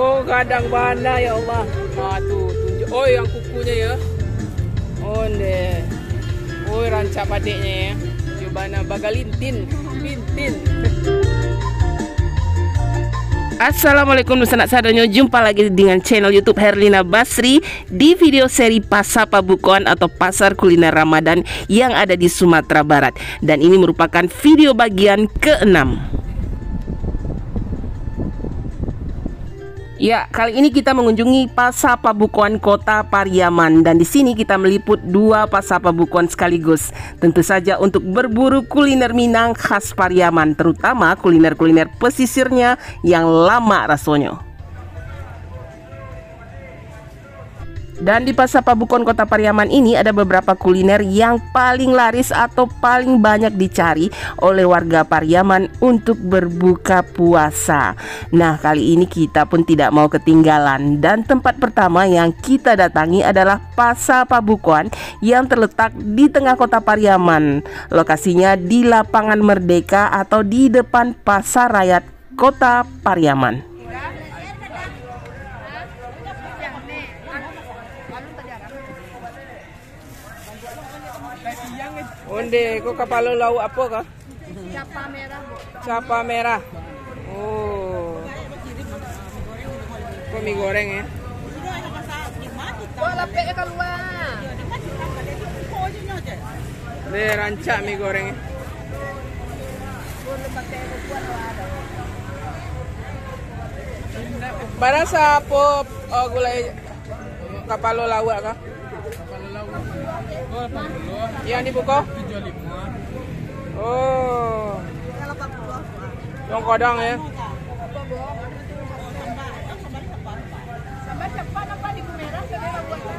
Oh, gadang mana ya Allah. Ah, tuh tunjuk. Oh, yang kukunya ya. Oh, deh. Oh, rancak padeknya ya. Coba bagalintin. Lintin. Assalamualaikum sanak sadonyo, jumpa lagi dengan channel YouTube Herlina Basri di video seri Pasar Pabukuan atau Pasar Kuliner Ramadan yang ada di Sumatera Barat. Dan ini merupakan video bagian ke-6. Ya, kali ini kita mengunjungi Pasar Pabukuan Kota Pariaman dan di sini kita meliput dua pasar Pabukuan sekaligus. Tentu saja untuk berburu kuliner Minang khas Pariaman, terutama kuliner-kuliner pesisirnya yang lama rasanya. Dan di Pasar Pabukuan Kota Pariaman ini ada beberapa kuliner yang paling laris atau paling banyak dicari oleh warga Pariaman untuk berbuka puasa. Nah, kali ini kita pun tidak mau ketinggalan. Dan tempat pertama yang kita datangi adalah Pasar Pabukuan yang terletak di tengah kota Pariaman. Lokasinya di Lapangan Merdeka atau di depan Pasar Rakyat Kota Pariaman. Onde, kok kapal lauk apa kah? Capa merah, Bu. Capa merah. Oh. Kok mie goreng ya? Kok lepeknya keluar. Ini rancak mie goreng ya. Barasa apa gulai kapal lauk kah? Yang dibuka? 75. Oh. Yang kodang ya. Sampai cepat apa di merah saudara buatnya?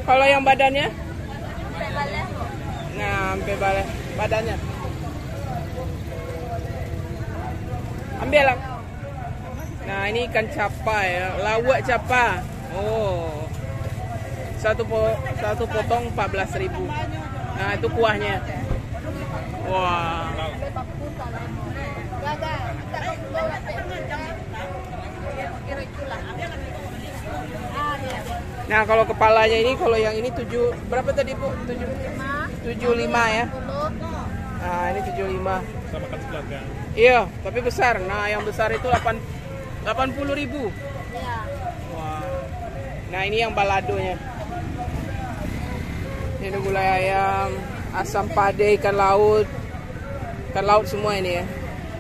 Kalau yang badannya? Sampai balik. Nah, sampai balik badannya. Ambil lah. Nah, ini ikan capa ya, lawak capa. Oh. Satu potong 14.000. Nah, itu kuahnya. Wah. Nah, kalau kepalanya ini, kalau yang ini berapa tadi, Bu? 75 ya. Nah, ini 75. Sama kan sebelah. Iya, tapi besar. Nah, yang besar itu 80.000. Iya. Wah. Nah, ini yang baladonya. Ini gulai ayam, asam pade, ikan laut semua ini ya.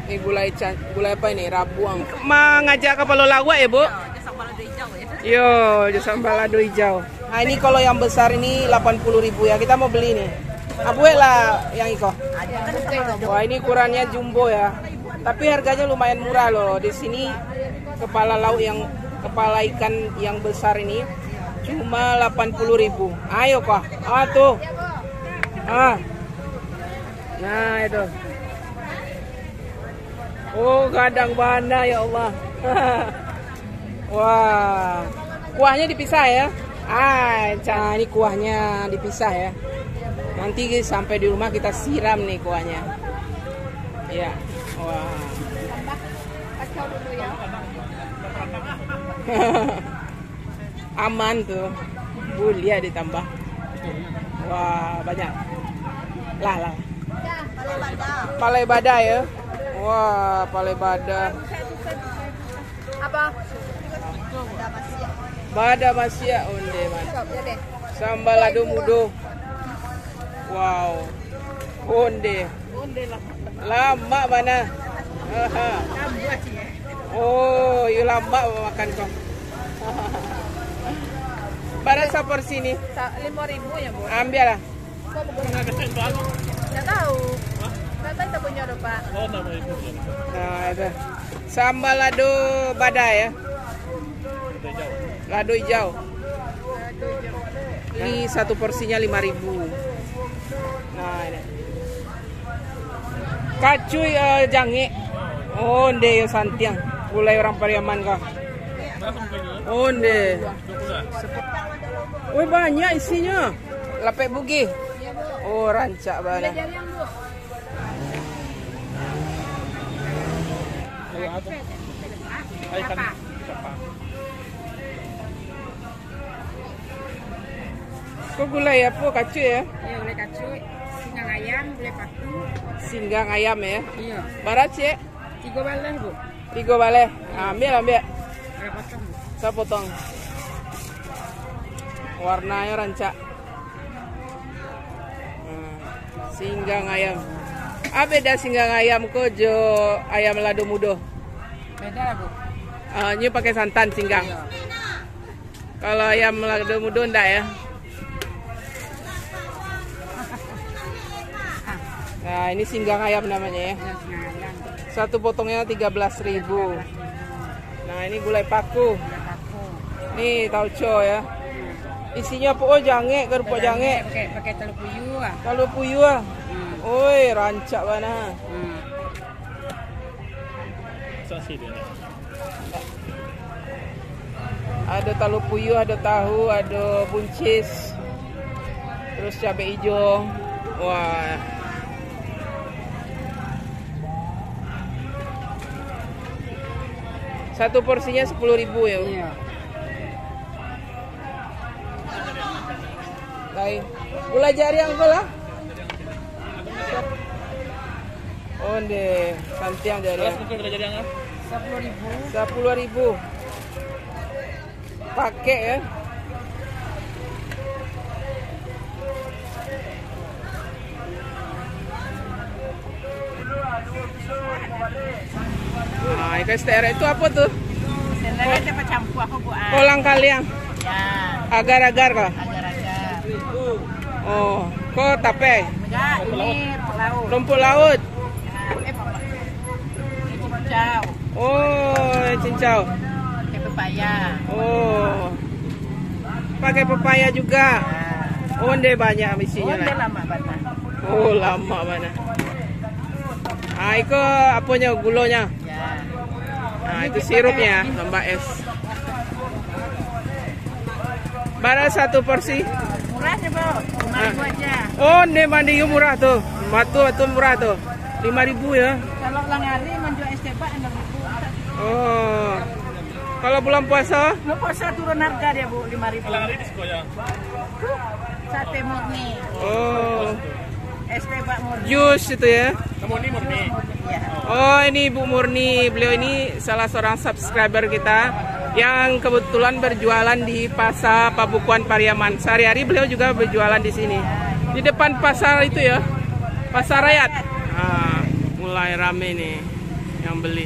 Ini gulai apa ini? Rabuang. Mengajak kapal lawak ya, Bu? Jasa balado hijau ya. Yo, jasa balado hijau. Nah, ini kalau yang besar ini 80.000 ya. Kita mau beli nih. Abuel lah yang iko. Wah, ini ukurannya jumbo ya. Tapi harganya lumayan murah loh. Di sini kepala ikan yang besar ini cuma 80.000. Ayo kok. Ah tuh. Ah. Nah, itu. Oh, gadang mana ya Allah. Wah. Kuahnya dipisah ya. Ini kuahnya dipisah ya. Nanti sampai di rumah kita siram nih kuahnya. Iya. Wah. Kacau dulu ya. Aman tuh, bulia ditambah. Wah, banyak. Lah. Ya, Palai bada ya. Wah, palai bada. apa? Bada masya onde man. Ya deh. Sambal lado mudo. Wow. Onde. Lama mana? Aha. Oh, you lama makan kok. Para sapor sini 5.000 ya, Bu. ambil lah. Nggak tahu. Kata kita punya udah, Pak. Nah, itu sambal lado bada ya, lado hijau. Ini satu porsinya 5.000. Nah, ini kacuy jange. Onde ya santiang, gulai orang Pariaman kah? Onde. Wih, banyak isinya. Lepek bugi. Oh, rancak banget. Kok gulai apa? Kacu ya? Iya, gulai kacu, singgang ayam, gulai paku. Singgang ayam ya? Iya. Barat sih? 3 baleh, Bu. 3 baleh. Ambil. Berapa potong, Bu? Saya potong. Warnanya rancak. Singgang ayam. Beda singgang ayam kojo ayam lado mudo. Beda, Bu. Ini pakai santan singgang. Iya. Kalau ayam lado mudo enggak ya? Nah, ini singgang ayam namanya ya. Iya, singgang ayam. Satu potongnya 13.000. Nah, ini gulai paku. Gulai paku. Nih tauco ya. Isinya apa? Oh, jange, kerupuk jange. Pakai telur puyuh. Kalau puyuh ah. Oi, rancak mana? Ada talu puyuh, ada tahu, ada buncis. Terus cabai hijau. Wah. Satu porsinya 10.000 ya. Iya. Baik. Gula jari yang lah. Oh deh, santiang jari. 10.000. 10.000. Pakai ya. Nah, ikan setera itu apa tuh? Sebenarnya dapat campur aku, Bu. Kolang kaliang. Ya, Agar-agar kah? agar-agar. Oh, kok tape? Enggak, ini laut. Rumput laut. Papa. Ini cincau. Oh, cincau. Pakai pepaya. Oh. Pakai pepaya juga. Onde banyak isinya Udah lah. lama banget. Oh, lama mana. Itu apanya gulonya? Ya. Nah, itu sirupnya, tambah es. Bara satu porsi. Murahnya, Bu. 5.000 aja. Oh, ne mandi murah tuh. Batu murah tuh. 5.000 ya. Kalau langari menjual es teh Pak 6.000. Oh. Kalau bulan puasa? Lo puasa turun harga dia, Bu, 5.000. Langari diskon ya. Sate murni. Oh. Es teh Pak murni. Jus itu ya. Murni. Ya. Oh, ini Bu Murni. Beliau ini salah seorang subscriber kita yang kebetulan berjualan di Pasar Pabukuan Pariaman. Sehari-hari beliau juga berjualan di sini. Di depan pasar itu ya. Pasar Rakyat. Ah, mulai rame nih yang beli.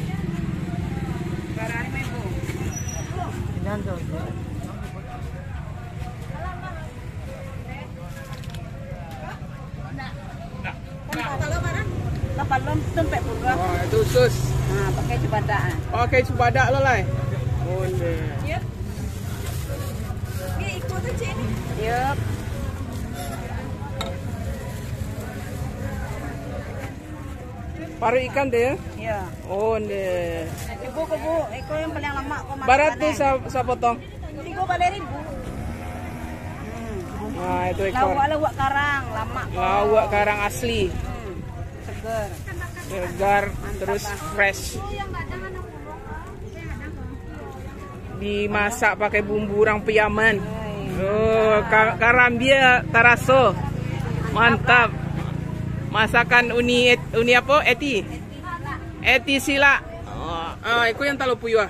Balon sampai puluh. Oh, itu usus. Nah, pakai cibadaan. Pakai cubadak lo lah. Oh, Yep. Ini ikut aja ini. Yep. paru ikan deh ya? Iya. Oh, deh. Ibu, itu yang paling lama kok makan. Barat tuh saya potong. 3 balai ribu. Nah, itu ekor. Lawak karang, lama kok. Lawak karang asli. Seger. Segar, terus fresh. Dimasak pakai bumbu orang Piaman. Oh, karambia taraso. Mantap. Masakan uni apa? Eti sila. Oh, itu yang talu puyuh.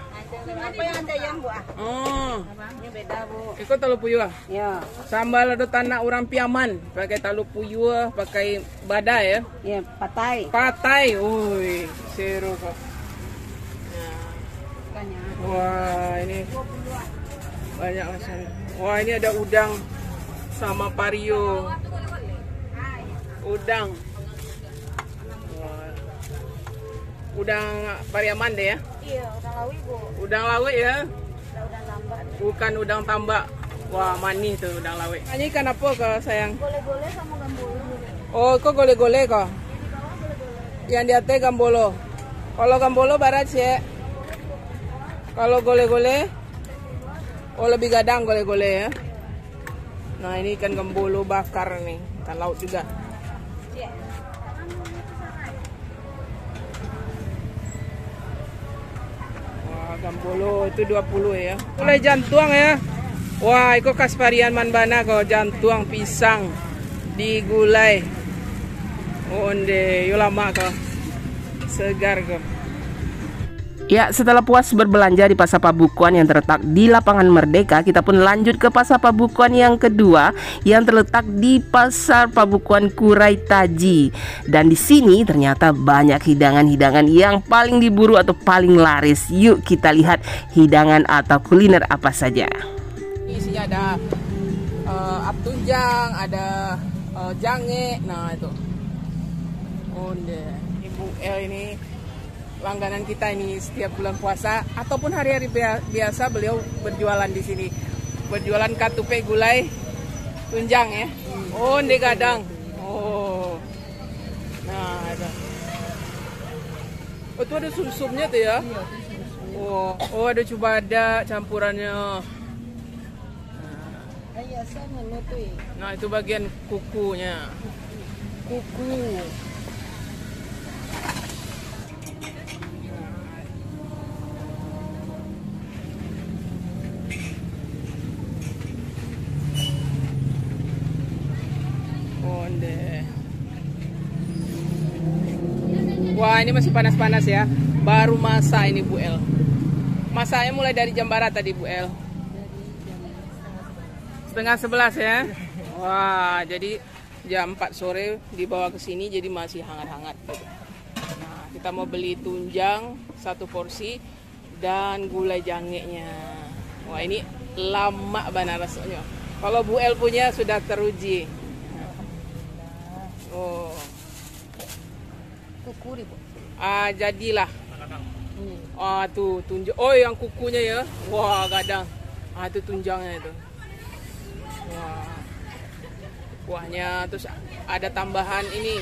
Apa yang ada yang, Bu? Oh, Ini beda, Bu. itu talu puyuh. Ya. Sambal ada tanah orang Piaman, pakai talu puyuh, pakai badai ya. Ya, patai. Patai, woi, seru kok. Wah, ini banyak macam. Wah, ini ada udang sama pario. Udang. Wah. Udang Pariaman deh ya. Iya, udang lawi, Bu. Udang lawe ya. Udang tambak. Bukan udang tambak. Wah, manis tuh udang lawe. Ini ikan apa kok sayang? Gole-gole sama gambolo. Oh, kok gole-gole kok? Yang di atas gambolo. Kalau gambolo barat sih. Kalau gole-gole, oh lebih gadang gole-gole ya. Nah, ini ikan gambolo bakar nih, ikan laut juga. Wah, gambolo itu 20 ya. Mulai jantung ya. Wah, iko khas Pariaman bana ko jantuang pisang di gulai. Onde, yo lama ko. Segar ko. Ya, setelah puas berbelanja di Pasar Pabukuan yang terletak di Lapangan Merdeka, kita pun lanjut ke Pasar Pabukuan yang kedua yang terletak di Pasar Pabukuan Kurai Taji. Dan di sini ternyata banyak hidangan-hidangan yang paling diburu atau paling laris. Yuk kita lihat hidangan atau kuliner apa saja. Isinya ada tunjang, ada jange. Nah itu. Onde, Ibu El ini langganan kita ini setiap bulan puasa ataupun hari-hari biasa beliau berjualan di sini. Berjualan katupe gulai tunjang ya. Oh, Onde gadang. Oh. Nah, ada. Oh, itu ada sum-sumnya tuh ya. Oh, ada cubada campurannya. Nah, itu bagian kukunya. Kuku. Wah, ini masih panas-panas ya. Baru masak ini Bu El. Masaknya mulai dari jam berapa tadi Bu El? Setengah 11 ya. Wah, jadi jam 4 sore dibawa ke sini jadi masih hangat-hangat. Nah, kita mau beli tunjang 1 porsi dan gulai jangenya. Wah, ini lama banget rasanya. Kalau Bu El punya sudah teruji. Oh. Kuku Bu. Jadilah. Tuh tunjang. Oh, yang kukunya ya. Wah, gadang. Itu tunjangnya itu. Wah. Kuahnya terus ada tambahan ini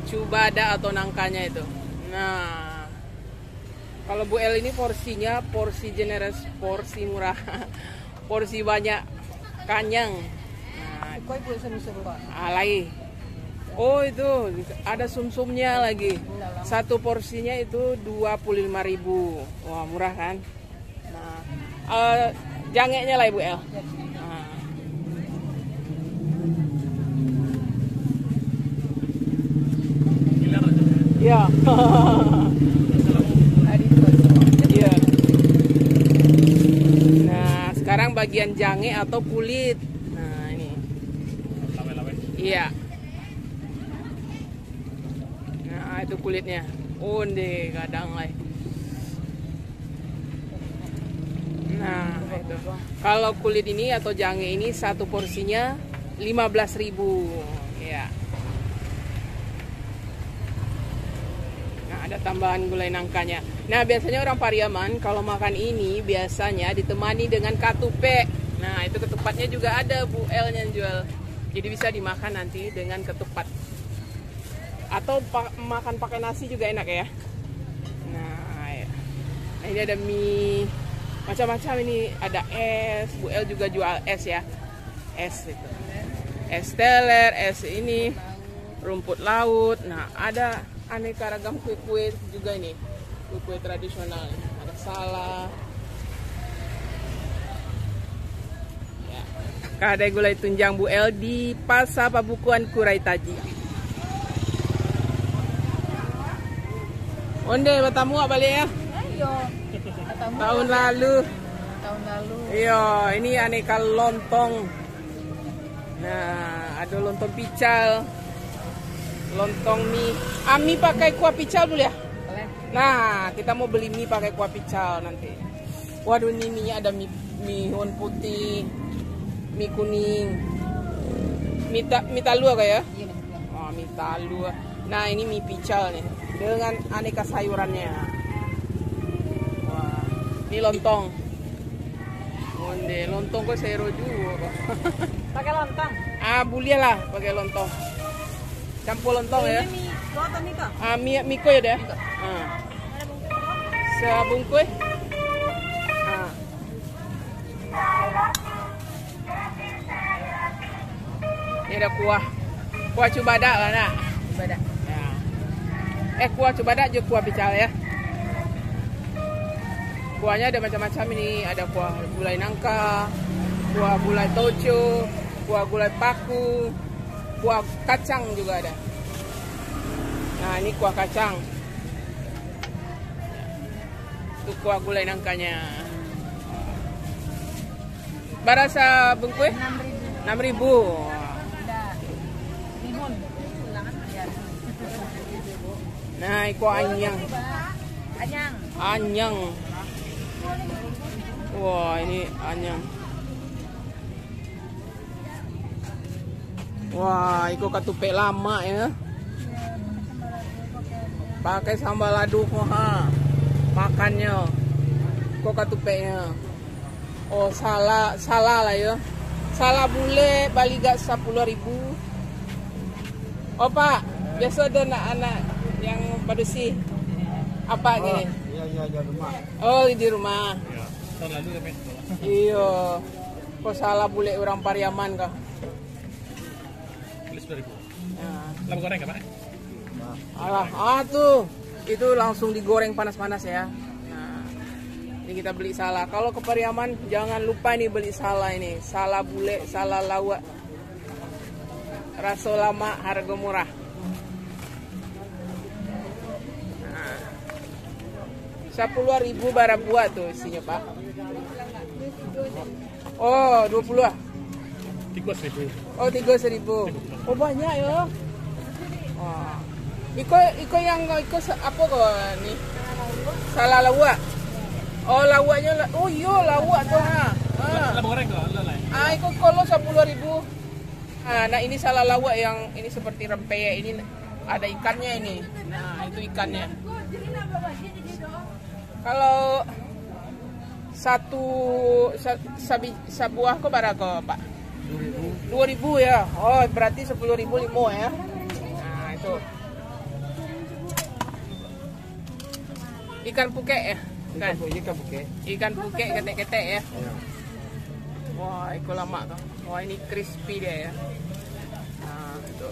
cubada atau nangkanya itu. Nah, kalau Bu El ini porsinya porsi generous, porsi murah, porsi banyak, kanyang. Nah, lagi. Oh, itu ada sum-sumnya lagi. 1 porsinya itu 25.000. Wah, murah kan? Nah, jangenya lah Ibu El. Nah. Ya. Iya. Nah, sekarang bagian jange atau kulit. Nah, ini. Iya. Nah, itu kulitnya. Onde kadang lah. Nah, itu. Kalau kulit ini atau jange ini 1 porsinya 15.000. Ya. Nah, ada tambahan gulai nangkanya. Nah, biasanya orang Pariaman kalau makan ini biasanya ditemani dengan katupe. Nah, itu ketupatnya juga ada Bu El yang jual. Jadi bisa dimakan nanti dengan ketupat. Atau makan pakai nasi juga enak ya. Nah, ya. Nah, ini ada mie macam-macam, ini ada es. Bu El juga jual es ya. Es itu. Es teler, es ini rumput laut. Nah, ada aneka ragam kue-kue juga ini. Kue-kue tradisional. Ada salad. Ya. Kadai gulai tunjang Bu El di Pasar Pabukuan Kurai Taji. Onde bertamu apa balik ya? Ayo. Tahun lalu. Tahun lalu. Iya, ini aneka lontong. Nah, ada lontong pical, lontong mie. Mie pakai kuah pical dulu ya? Boleh. Nah, kita mau beli mie pakai kuah pical nanti. Waduh, ini mie-nya ada mie putih, mie kuning, mie talua kayak ya? Iya, Oh, mie talua. Nah, ini mie pical nih dengan aneka sayurannya. Wah, ini lontong. Onde, lontong kok sero juga. Pakai lontong. Boleh lah pakai lontong. Campur lontong ya. Ini mie atau miko? Miko ya deh. Sebungkus. Ini ada kuah. Kuah cubada lah nak. Cubada. Ya. Kuah cubada aja kuah pical ya. Kuahnya ada macam-macam ini. Ada kuah gulai nangka, kuah gulai toco, kuah gulai paku, kuah kacang juga ada. Nah, ini kuah kacang. Itu kuah gulai nangkanya. Barasa bungkui? 6.000. Nah, iko anyang. Anyang. Wah, ini anyang. Wah, iko katupe lama ya. Pakai sambal ladu ha. Makannya. Iko katupenya. Oh, salah lah ya. Salah bule balik gak 10.000. Oh, Pak, biasa ada anak-anak yang bersih. Apa gini? Iya, rumah. Oh, di rumah. Iya, tahun lalu kami. Iya. Kok salah bule orang Pariaman kah? Beli 10.000. Nah. Lampu goreng Pak? Alah, tuh. Itu langsung digoreng panas-panas ya. Nah, ini kita beli salah. Kalau ke Pariaman jangan lupa nih beli salah ini. Salah bule, salah lawak. Rasa lama, harga murah. Nah, 10.000 bara buat tuh isinya, Pak. Oh, 20 ah. 3.000. Oh, 3.000. Oh, banyak ya. Wah. Iko yang apa kok nih? Salah lawak. Oh, lawaknya. Oh, iya lawak tuh ha. Lampu goreng kok, lalai. Iko kalau 10.000. Nah, ini salah lawak yang ini seperti rempeyek ini ada ikannya ini. Nah, itu ikannya. Kalau sebuah kok berapa Pak? 2.000 ya. Oh, berarti 10.000 limo ya. Nah, itu. Ikan puke ya? Ikan puke ketek-ketek ya. Wah, itu lama tuh. Wah, ini crispy dia ya. Nah, itu.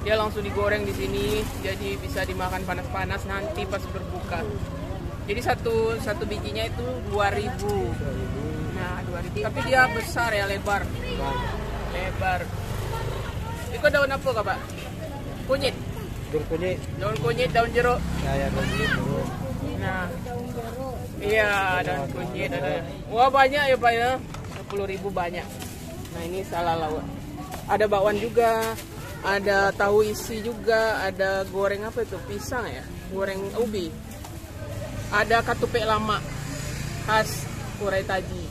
Dia langsung digoreng di sini, jadi bisa dimakan panas-panas nanti pas berbuka. Jadi satu bijinya itu 2.000. Nah, 2.000. Tapi dia besar ya, lebar. Lebar. Itu daun apa kak Pak? Kunyit. Daun kunyit, daun jeruk. Ya, daun jeruk. Nah, iya daun kunyit ada. Wah, banyak ya Pak ya. 10.000 banyak. Nah, ini salah lawak. Ada bakwan juga, ada tahu isi juga, ada goreng apa itu? Pisang ya? Goreng ubi. Ada katupe lama khas Kurai Taji.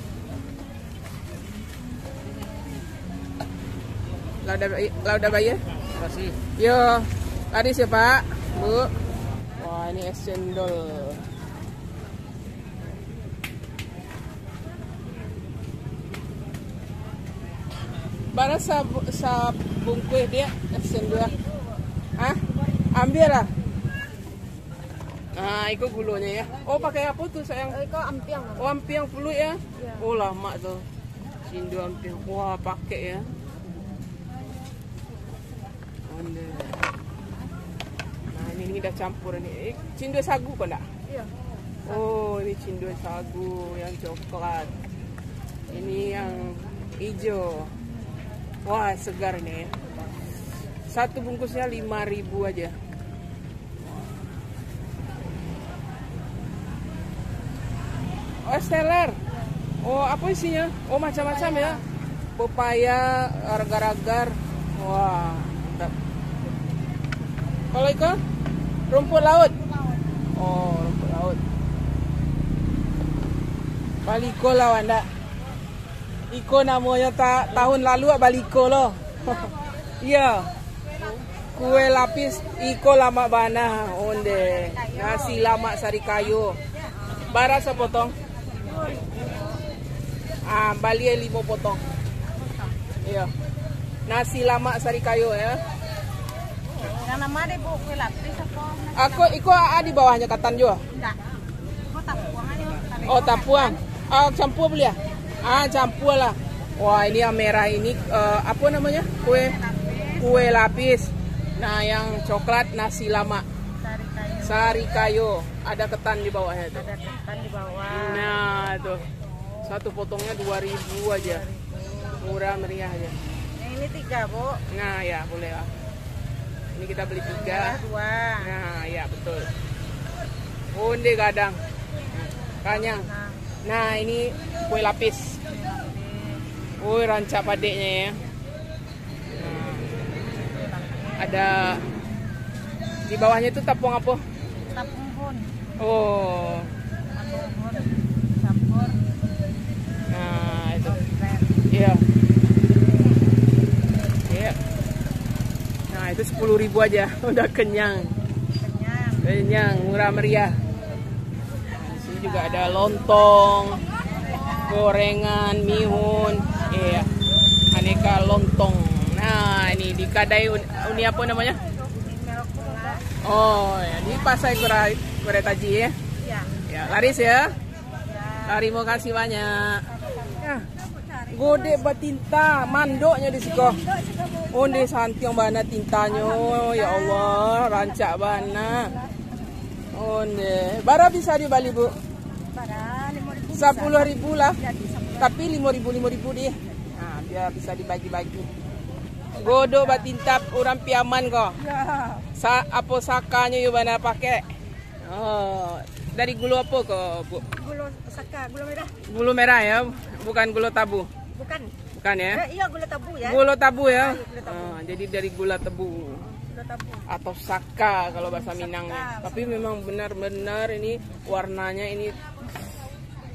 Lauda bayar? Terima kasih. Yo, tadi siapa, Bu? Wah, ini es cendol. Bara bungkus dia es cendol. Hah? Ambil lah. Nah, itu gulanya ya. Oh, pakai apa tuh sayang? Itu ampiang. Oh, ampiang flu ya? Iya. Oh, lama tuh. Cindo ampiang. Wah, pakai ya. Nah, ini udah campur ini. Cindo sagu kok enggak? Iya. Oh, ini cindo sagu yang coklat. Ini yang hijau. Wah, segar ini ya. Satu bungkusnya 5.000 aja. Oh, es teler. Oh, apa isinya? Oh, macam-macam ya. Pepaya, agar-agar. Wah, mantap. Kalau ikan? Rumput laut. Oh, rumput laut. Baliko lah, Wanda. Iko namanya tahun lalu baliko loh. Iya. Kue lapis iko lama bana onde. Nasi lama sari kayu. Bara sepotong. Bali 5 potong. Iya. Nasi lama sari kayu ya. Yang nama deh Bu, kue lapis apa? Aku iko di bawahnya katan juga. Enggak. Kok tapuang aja. Oh, tapuang. Campur beli ya? Campur lah. Wah, ini yang merah ini apa namanya? Kue lapis. Nah, yang coklat nasi lama. Sari kayu. Ada ketan di bawahnya tuh. Ada ketan di bawah. Nah, tuh. Satu potongnya 2.000 aja. Murah meriah aja. Yang ini 3, Bu. Nah, ya boleh lah. Ini kita beli 3. 2. Nah, ya betul. Onde kadang. Kanyang. Nah, ini kue lapis. Woi, rancak padeknya ya. Nah, ada di bawahnya itu tepung apa? Tapung pun. Oh. Tapung pun. Campur. Nah, itu. Iya. Iya. Nah, itu 10.000 aja. Udah kenyang. Kenyang. Kenyang, murah meriah. Nah, di sini juga ada lontong, gorengan, mihun. Iya. Aneka lontong. Nah, ini di Kadai Uni apa namanya? Oh, ya, di Pasai Kuretaji ya. Iya. Ya, laris ya. Terima kasih banyak. Ya. Gode batinta, mandoknya di siko. Onde santiong bana tintanya. Ya Allah, rancak bana. Onde. Bara bisa di Bali, Bu? Para 5.000. 10.000 lah. Tapi 5.000 deh. Nah, biar bisa dibagi-bagi. Godo batintap orang piaman kok. Ya. Apa sakanya yuk bana pakai? Oh, dari gulu apa kok, Bu? Gula saka, gula merah. Gulu merah ya, bukan gula tabu. Bukan. Bukan ya? Iya, gula tabu ya. Gula tabu ya. Gula tabu. Jadi dari gula tebu Gula tabu. atau saka kalau bahasa Saka. Minangnya. Tapi memang benar-benar ini warnanya ini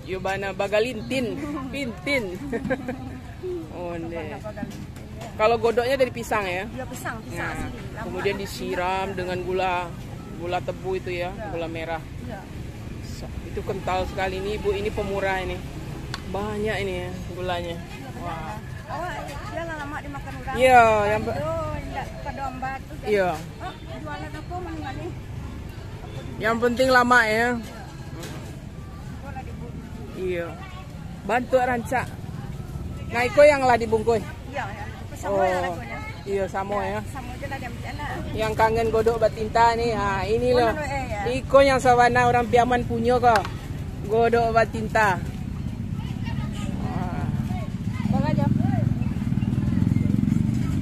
yubana bagalintin, pintin. Oh, deh. Kalau godoknya dari pisang ya. Iya, pisang Nah, asli. kemudian disiram dengan gula tebu itu ya, gula merah. Iya. Itu kental sekali ini, Bu. Ini pemurah ini. Banyak ini ya gulanya. Wah. Dia lama dimakan orang. Iya, yang enggak pada ombak tuh. iya. Oh, jualan apa mana nih? Yang penting lama ya. Bola dibungkus. Iya. Bantu rancak. Nah, iko yang lah dibungkus. Iya, ya. Sama ya lagunya. Iya, sama ya. Sama aja lah dia bicara. Yang kangen godok batinta nih. Nah, ini loh. Ya. Iko yang sawana orang Piaman punya kok. Godok batinta. Wah. Bang aja.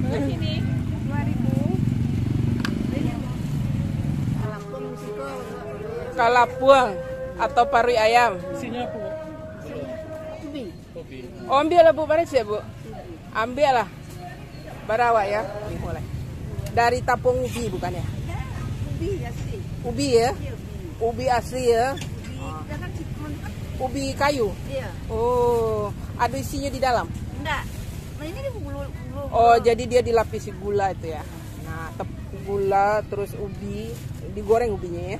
Sini 2.000. Lampung Siko. Kalapuang atau parui ayam. Isinya apa, Bu? Ubi. Kopi. Oh, ambil lah, Bu, Paris ya, Bu. Ambil lah. Barawa ya. Ini mulai. Dari Tapung Ubi bukan ya? Ubi ya sih. Ubi ya? Iya, ubi. Ubi asli ya? Ubi jangan cipun. Ubi kayu. Iya. Oh, ada isinya di dalam. Enggak. Nah, ini bulu. Oh, jadi dia dilapisi gula itu ya. Nah, gula terus ubi, digoreng ubinya ya.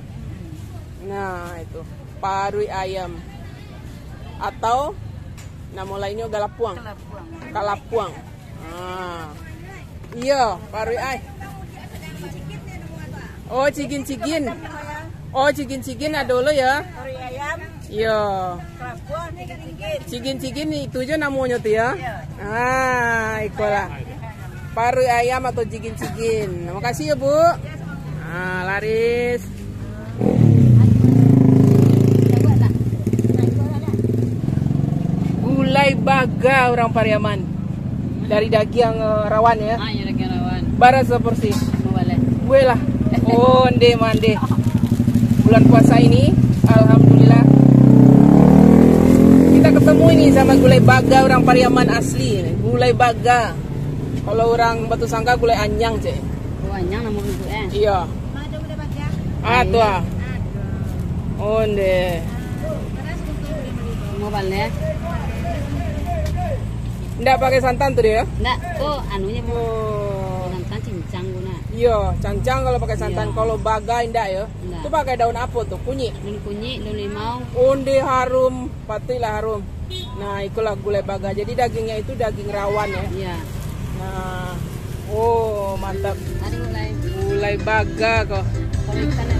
Nah, itu parui ayam. Atau nama lainnya galapuang. Kelapuang. Kalapuang. Ah. Iya, parui ay. Oh, cigin-cigin. Oh, cigin-cigin ada lo ya. Kori ayam, Iya. kelapuang, dikit-dikit. Cigin-cigin itu aja namanya tuh ya. Iya. Ah, itulah. Paru ayam atau cigin-cigin. Terima kasih ya, Bu. Nah, laris. Gulai baga orang Pariaman. Dari daging rawan ya. Ah, ya daging rawan. Bara seporsi. Boleh. Gue lah. Onde mande. Bulan puasa ini, alhamdulillah. Kita ketemu ini sama gulai baga orang Pariaman asli. Gulai baga. Kalau orang Batu Sangka gulai anyang, Cek. Oh, anyang namun itu Iya. Ada udah baca. Ah, tuh ah. Onde. Mau balik? Nggak pakai santan tuh dia? Enggak, oh anunya mau Oh. santan cincang guna. Iya, cancang kalau pakai santan. Iya. Kalau baga enggak ya? Enggak. Itu pakai daun apa tuh? Kunyi. Daun kunyit, daun limau. Onde harum, patilah harum. Nah, itulah gulai baga. Jadi dagingnya itu daging rawan ya. Iya. Nah, oh mantap. Tadi mulai Gulai baga kok. kalau ikan ya.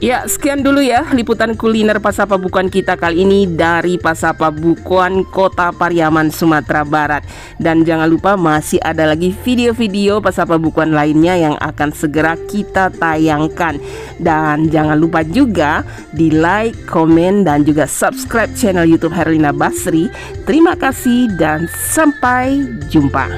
Ya, sekian dulu ya liputan kuliner Pasar Pabukuan kita kali ini dari Pasar Pabukuan Kota Pariaman, Sumatera Barat. Dan jangan lupa masih ada lagi video-video Pasar Pabukuan lainnya yang akan segera kita tayangkan. Dan jangan lupa juga di like, komen, dan juga subscribe channel YouTube Herlina Basri. Terima kasih dan sampai jumpa.